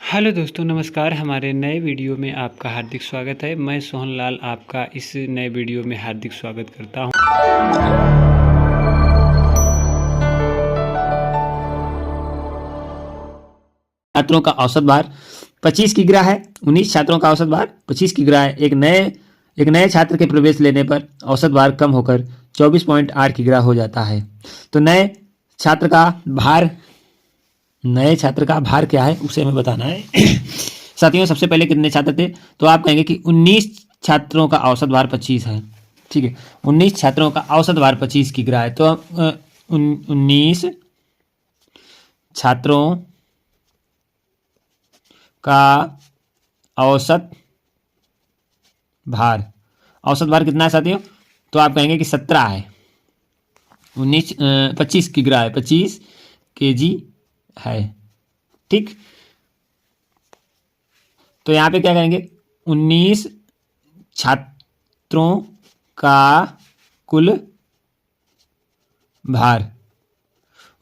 Hello दोस्तों, नमस्कार। हमारे नए वीडियो में आपका हार्दिक स्वागत है। मैं सोहन लाल आपका इस नए वीडियो में हार्दिक स्वागत करता हूं। छात्रों का औसत भार 25 किग्रा है। 19 छात्रों का औसत भार 25 किग्रा है। एक नए छात्र के प्रवेश लेने पर औसत भार कम होकर 24.8 किग्रा हो जाता है। तो नए छात्र का भार क्या है उसे हमें बताना है। साथियों, सबसे पहले कितने छात्र थे? तो आप कहेंगे कि 19 छात्रों का औसत भार 25 है। ठीक है, 19 छात्रों का औसत भार 25 किग्रा है। तो 19 छात्रों का औसत भार कितना है साथियों? तो आप कहेंगे कि 17 है। 25 किग्रा है, 25 केजी है। ठीक, तो यहाँ पे क्या करेंगे? 19 छात्रों का कुल भार,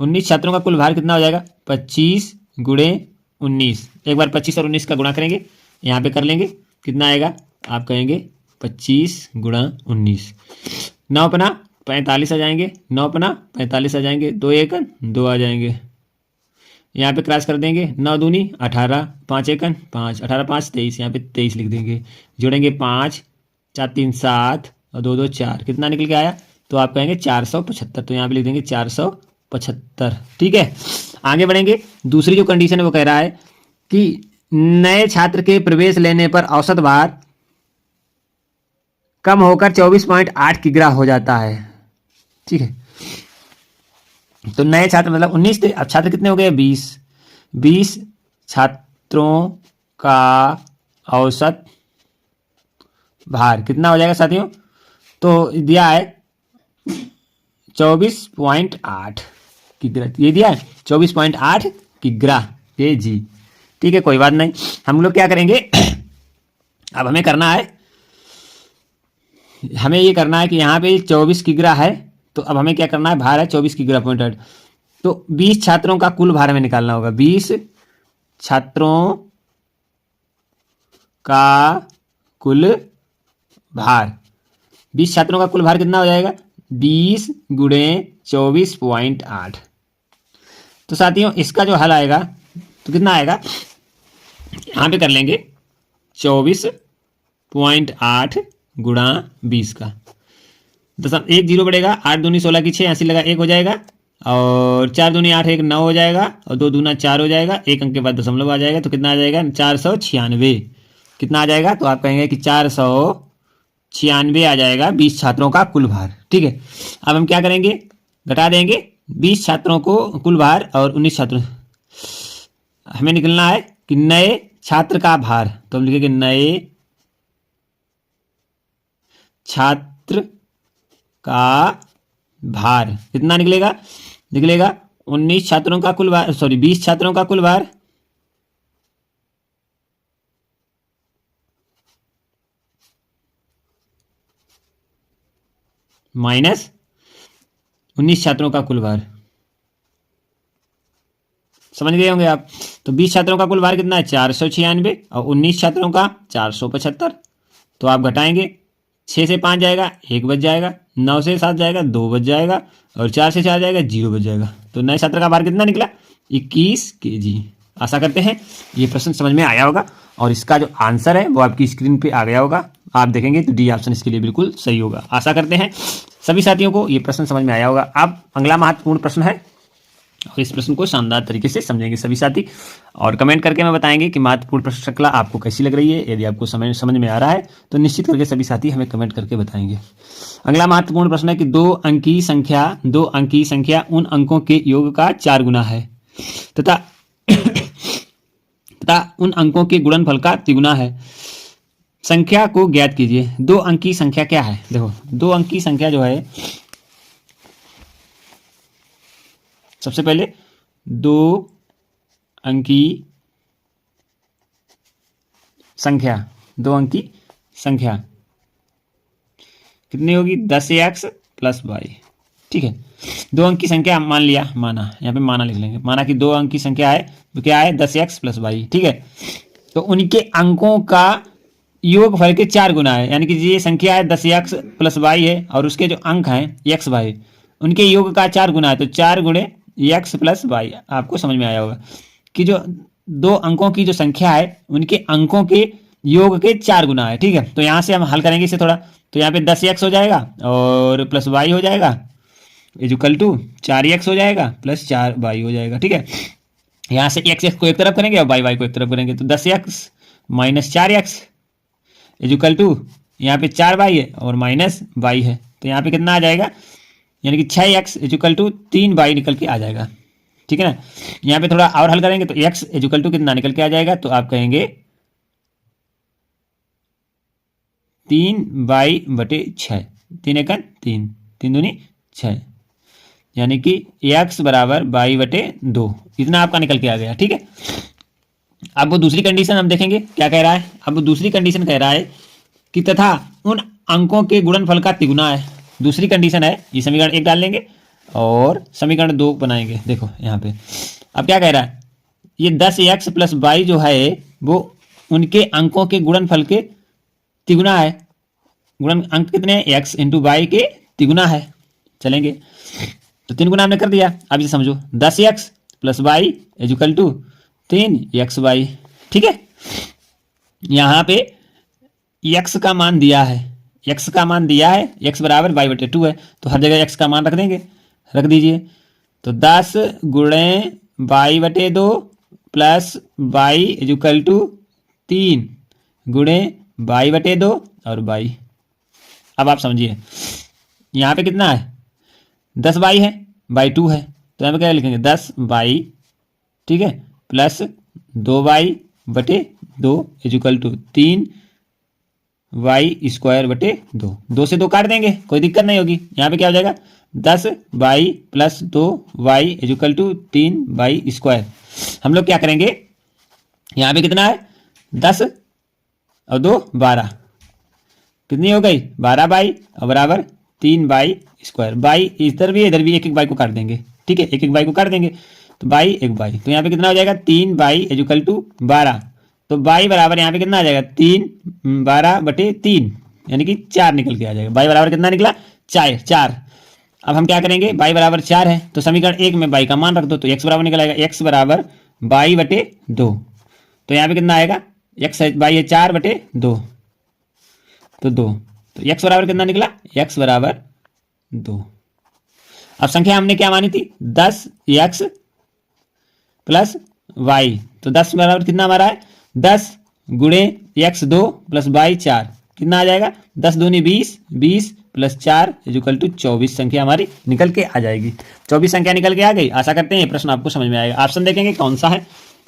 19 छात्रों का कुल भार कितना हो जाएगा? 25 गुणे 19। एक बार 25 और 19 का गुणा करेंगे, यहाँ पे कर लेंगे, कितना आएगा? आप कहेंगे 25 गुणा 19। 9 पना 45 आ जाएंगे, 9 पना 45 आ जाएंगे, 2 एकन 2 आ जाएंगे। यहाँ पे क्रॉस कर देंगे, 9 दूनी 18, 5 एकन 5, 18 5 23, यहाँ पे 23 लिख देंगे। जोड़ेंगे 5, 4 3 7 और 2 2 4, कितना निकल के आया? तो आप कहेंगे 475। तो यहाँ पे लिख देंगे 475। ठीक है, आगे बढ़ेंगे। दूसरी जो कंडीशन है वो कह रहा है कि नए छात्र के प्रवेश लेने पर औसत भार कम होकर 24.8 किग्रा हो जाता है। ठीक है, तो नए छात्र मतलब 19 थे, अब छात्र कितने हो गए? 20। 20 छात्रों का औसत भार कितना हो जाएगा साथियों? तो दिया है 24.8 किग्रा, ये दिया है 24.8 किग्रा केजी। ठीक है, कोई बात नहीं, हम लोग क्या करेंगे? अब हमें करना है, हमें ये करना है कि यहाँ पे 24 किग्रा है, तो अब हमें क्या करना है? भार है 24 किग्रा पॉइंट 8, तो 20 छात्रों का कुल भार हमें निकालना होगा। 20 छात्रों का कुल भार, 20 छात्रों का कुल भार कितना हो जाएगा? 20 गुणे 24.8। तो साथियों, इसका जो हल आएगा तो कितना आएगा? यहाँ पे कर लेंगे 24.8 गुणा 20 का दशम, 1 जीरो बढ़ेगा, 8 दूनी 16 की 6, 80 लगा 1 हो जाएगा, और 4 दूनी 8 1 9 हो जाएगा, और 2 दूना 4 हो जाएगा, 1 अंक के बाद दशमलव आ जाएगा, तो कितना आ जाएगा? 496। कितना आ जाएगा? तो आप कहेंगे कि 496 आ जाएगा 20 छात्रों का कुल भार। ठीक है, अब हम क्या करेंगे? घटा देंगे 20 छात्रों को कुल भार और 19 छात्रों, हमें निकलना है कि नए छात्र का भार, तो हम लिखेंगे नए छात्र का भार कितना निकलेगा? 19 छात्रों का कुल भार, 20 छात्रों का कुल भार माइनस 19 छात्रों का कुल भार। समझ गए होंगे आप? तो 20 छात्रों का कुल भार कितना है? 496, और 19 छात्रों का 475। तो आप घटाएंगे, 6 से 5 जाएगा 1 बच जाएगा, 9 से 7 जाएगा 2 बच जाएगा, और 4 से 4 जाएगा 0 बच जाएगा। तो नए छात्र का भार कितना निकला? 21 केजी। आशा करते हैं ये प्रश्न समझ में आया होगा, और इसका जो आंसर है वो आपकी स्क्रीन पे आ गया होगा। आप देखेंगे तो डी ऑप्शन इसके लिए बिल्कुल सही होगा। आशा करते हैं सभी साथियों को ये प्रश्न समझ में आया होगा। अब अगला महत्वपूर्ण प्रश्न है, और इस प्रश्न को शानदार तरीके से समझेंगे सभी साथी, और कमेंट करके मैं बताएंगे कि महत्वपूर्ण प्रश्न श्रृंखला आपको कैसी लग रही है। यदि आपको समझ में आ रहा है तो निश्चित करके सभी साथी हमें कमेंट करके बताएंगे। अगला महत्वपूर्ण प्रश्न है कि दो अंकी संख्या उन अंकों के योग का 4 गुना है तथा उन अंकों के गुणनफल का तिगुना है। संख्या को ज्ञात कीजिए। 2 अंकी संख्या क्या है? देखो, 2 अंकी संख्या जो है, सबसे पहले 2 अंकी संख्या, 2 अंकी संख्या कितनी होगी? 10x + y। ठीक है। 2 अंक की संख्या मान लिया, माना, यहाँ पे माना लिख लेंगे, माना कि 2 अंक की संख्या है तो क्या है 10x + y, ठीक है। तो उनके अंकों का योगफल के 4 गुना है, यानी कि ये संख्या है 10x + y है और उसके जो अंक हैं x y उनके योग का 4 गुना है, तो 4 गुणे x + y। आपको समझ में आया होगा कि जो 2 अंकों की जो संख्या है उनके अंकों के योग के 4 गुना है, ठीक है। तो यहाँ से हम हल करेंगे इसे थोड़ा, तो यहाँ पे 10x हो जाएगा और प्लस y हो जाएगा इक्वल टू 4x हो जाएगा प्लस 4y हो जाएगा, ठीक है। यहाँ से x को एक तरफ करेंगे और y को एक तरफ करेंगे, तो 10x - 4x इक्वल टू यहाँ पे 4y है और माइनस y है, तो यहाँ पे कितना आ जाएगा, यानी कि 6x इक्वल टू 3y निकल के आ जाएगा, ठीक है ना। यहाँ पे थोड़ा और हल करेंगे तो x इक्वल टू कितना निकल के आ जाएगा, तो आप कहेंगे 3y/6, 3 × 3, 3 दूनी 6, यानी कि x = y/2, इतना आपका निकल के आ गया, ठीक है। अब वो दूसरी कंडीशन हम देखेंगे क्या कह रहा है। अब वो दूसरी कंडीशन कह रहा है कि तथा उन अंकों के गुणनफल का तिगुना है। दूसरी कंडीशन है, ये समीकरण 1 डाल लेंगे और समीकरण 2 बनाएंगे। देखो यहाँ पे अब क्या कह रहा है, ये 10x + y जो है वो उनके अंकों के गुणनफल के तिगुना है। गुणन अंक कितने हैं, x × y के तिगुना है। चलेंगे तो 3 गुना हमने कर दिया। अब ये समझो 10x + y equal to 3xy, ठीक है। यहाँ पे x का मान दिया है, x का मान दिया है, x = y/2 है, तो हर जगह x का मान रख देंगे, रख दीजिए। तो 10 गुणे y/2 plus y equal to 3 गुणे y/2 और y। अब आप समझिए यहाँ पे कितना है, 10y है, y2 है, तो यहाँ पे क्या लिखेंगे 10y, ठीक है, plus 2y/2 equal to 3y² 2 से 2 काट देंगे, कोई दिक्कत नहीं होगी। यहाँ पे क्या हो जाएगा 10y + 2y equal to 3y²। हम लोग क्या करेंगे, यहाँ पे कितना है 10 और 2 12, कितनी हो गई 12y और बराबर 3y²। बाई इधर भी एक बाई को काट देंगे, ठीक है, एक बाई को काट देंगे, तो बाई एक बाई, तो यहाँ पे कितना हो जाएगा 3y इक्वल टू 12। तो बाई बराबर यहाँ पे कितना आ जाएगा 3 12/3, यानी कि 4 निकल के आ जाएगा। बाई बराबर कितना निकला 4। अब हम क्या करेंगे, बाई बराबर 4 है तो समीकरण 1 में बाई का मान रख दो, तो x बराबर निकल आएगा x = y/2। तो यहाँ पे कितना आएगा, x है बाई है 4/2, तो 2, तो x बराबर कितना निकला, x = 2। अब संख्या हमने क्या मानी थी 10x + y, तो 10 बराबर कितना हमारा है 10 गुणे x2 + y4, कितना आ जाएगा 10 दूनी 20, 20 + 4 इक्वल टू 24 संख्या हमारी निकल के आ जाएगी। 24 संख्या निकल के आ गई। आशा करते हैं ये प्रश्न आपको समझ में आएगा। ऑप्शन देखेंगे कौन सा है,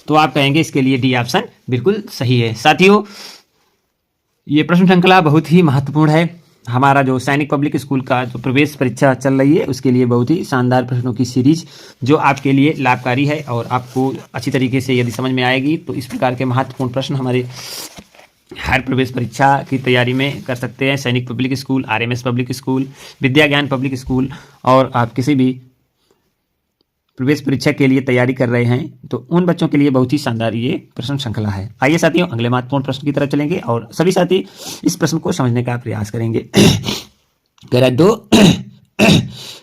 तो आप कहेंगे इसके लिए डी ऑप्शन बिल्कुल सही है। साथियों, ये प्रश्न श्रृंखला बहुत ही महत्वपूर्ण है। हमारा जो सैनिक पब्लिक स्कूल का जो प्रवेश परीक्षा चल रही है उसके लिए बहुत ही शानदार प्रश्नों की सीरीज जो आपके लिए लाभकारी है और आपको अच्छी तरीके से यदि समझ में आएगी तो इस प्रकार के महत्वपूर्ण प्रश्न हमारे हर प्रवेश परीक्षा की तैयारी में कर सकते हैं। Sainik public school, RMS public school, Vidya Gyan public school, और आप किसी भी प्रवेश परीक्षा के लिए तैयारी कर रहे हैं तो उन बच्चों के लिए बहुत ही शानदार ये प्रश्न श्रृंखला है। आइए साथियों अगले महत्वपूर्ण प्रश्न की तरफ चलेंगे और सभी साथी इस प्रश्न को समझने का प्रयास करेंगे। कह रहा है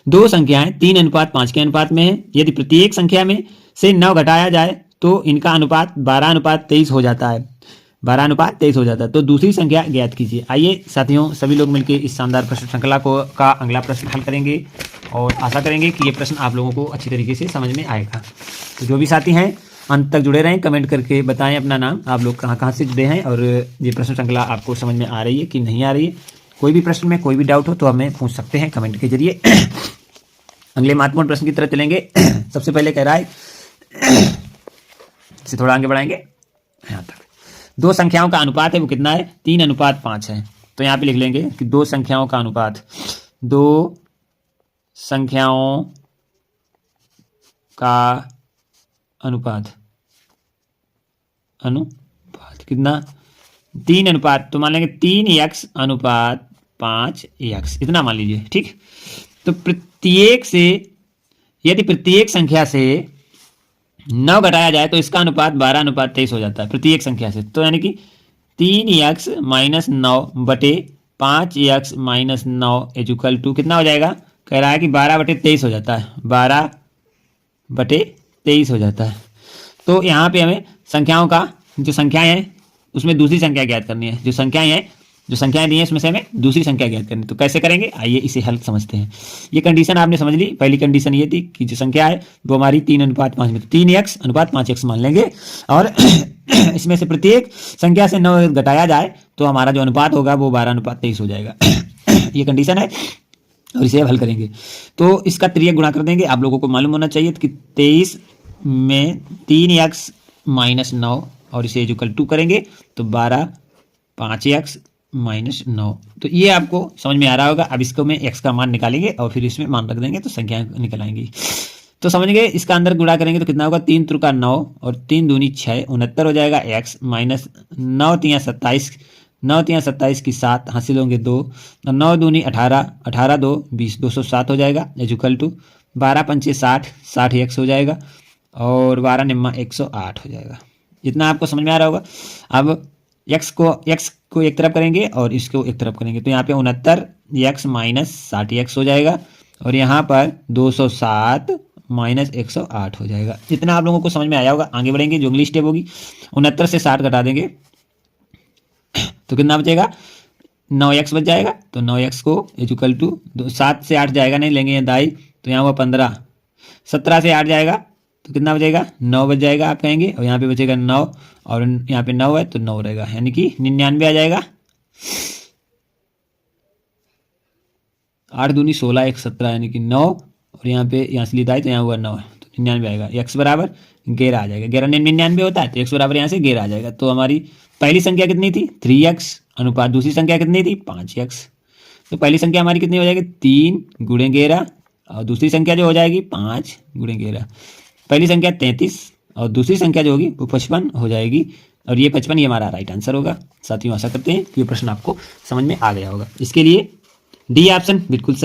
दो संख्याएं 3:5 के अनुपात में है। यदि प्रत्येक संख्या में से 9 घटाया जाए तो इनका अनुपात 12:23 हो जाता है। 12:23 हो जाता है, तो दूसरी संख्या ज्ञात कीजिए। आइए साथियों सभी लोग मिलकर इस शानदार प्रश्न श्रृंखला का अगला प्रश्न हल करेंगे और आशा करेंगे कि ये प्रश्न आप लोगों को अच्छी तरीके से समझ में आएगा। तो जो भी साथी हैं अंत तक जुड़े रहें, कमेंट करके बताएं अपना नाम, आप लोग कहाँ से जुड़े हैं और ये प्रश्न श्रृंखला आपको समझ में आ रही है कि नहीं आ रही है। कोई भी प्रश्न में कोई भी डाउट हो तो हमें पूछ सकते हैं कमेंट के जरिए। अगले महत्वपूर्ण प्रश्न की तरफ चलेंगे। सबसे पहले कह रहा है, इसे थोड़ा आगे बढ़ाएंगे यहाँ तक। 2 संख्याओं का अनुपात है वो कितना है, 3:5 है। तो यहाँ पे लिख लेंगे कि 2 संख्याओं का अनुपात, 2 संख्याओं का अनुपात कितना 3 तो मान लेंगे 3x/5x, इतना मान लीजिए, ठीक। तो प्रत्येक से यदि प्रत्येक संख्या से 9 घटाया जाए तो इसका अनुपात 12:23 हो जाता है प्रत्येक संख्या से। तो यानी कि 3x माइनस 9 बटे 5x माइनस 9 इक्वल टू कितना हो जाएगा, कह रहा है कि 12/23 हो जाता है, 12/23 हो जाता है। तो यहाँ पे हमें संख्याओं का जो संख्याएं हैं उसमें दूसरी संख्या ज्ञात करनी है, जो संख्याएं दी हैं उसमें से हमें दूसरी संख्या ज्ञात करनी है। तो कैसे करेंगे, आइए इसे हल समझते हैं। ये कंडीशन आपने समझ ली। पहली कंडीशन ये थी कि जो संख्या है वो हमारी 3:5 में, तो 3x अनुपात 5x मान लेंगे और इसमें से प्रत्येक संख्या से 9 घटाया जाए तो हमारा जो अनुपात होगा वो 12:23 हो जाएगा। ये कंडीशन है और इसे हल करेंगे तो इसका त्रियक गुणा कर देंगे। आप लोगों को मालूम होना चाहिए कि 23 में 3x माइनस 9 और इसे इक्वल टू करेंगे तो 12 5x माइनस 9। तो ये आपको समझ में आ रहा होगा। अब इसको में x का मान निकालेंगे और फिर इसमें मान रख देंगे तो संख्या निकल आएंगी। तो समझ गए, इसका अंदर गुणा करेंगे तो कितना होगा, 3 त्रिका 9 और 3 दूनी 6 69 हो जाएगा x माइनस 9 तिया 27, 9 तिया 27 की 7 हासिल होंगे 2 और 9 दूनी 18, 18 2 20, 207 हो जाएगा इक्वल टू 12 पंचे 60, 60 x हो जाएगा और 12 निम्मा 108 हो जाएगा। इतना आपको समझ में आ रहा होगा। अब x को एक तरफ करेंगे और इसको एक तरफ करेंगे तो यहाँ पे 69x माइनस 60x हो जाएगा और यहाँ पर 207 माइनस 108 हो जाएगा। इतना आप लोगों को समझ में आया होगा। आगे बढ़ेंगे, जो अगली स्टेप होगी 69 से 60 घटा देंगे तो कितना बचेगा, 9x बच जाएगा। तो 9x को इक्वल टू 7 से 8 जाएगा नहीं, लेंगे दाई तो यहाँ हुआ 15, 17 से 8 जाएगा तो कितना बचेगा, 9 बच जाएगा आप कहेंगे और यहाँ पे बचेगा 9 और यहाँ पे 9 है तो 9 रहेगा, यानी कि 99 आ जाएगा। 8 दूनी 16 1 17 यानी कि 9 और यहाँ पे यहाँ से लिखा है तो यहाँ हुआ 9 तो 99 आएगा। x बराबर 11 आ जाएगा। 11 99 होता है तो x बराबर यहाँ से 11 आ जाएगा। तो हमारी पहली संख्या कितनी थी, 3x अनुपात दूसरी संख्या कितनी थी, 5x। तो पहली संख्या हमारी कितनी हो जाएगी, 3 गुणे 11 और दूसरी संख्या जो हो जाएगी 5 गुणे 11। पहली संख्या 33 और दूसरी संख्या जो होगी वो 55 हो जाएगी और ये 55 ही हमारा राइट आंसर होगा। साथियों आशा करते हैं कि ये प्रश्न आपको समझ में आ गया होगा। इसके लिए डी ऑप्शन बिल्कुल सही।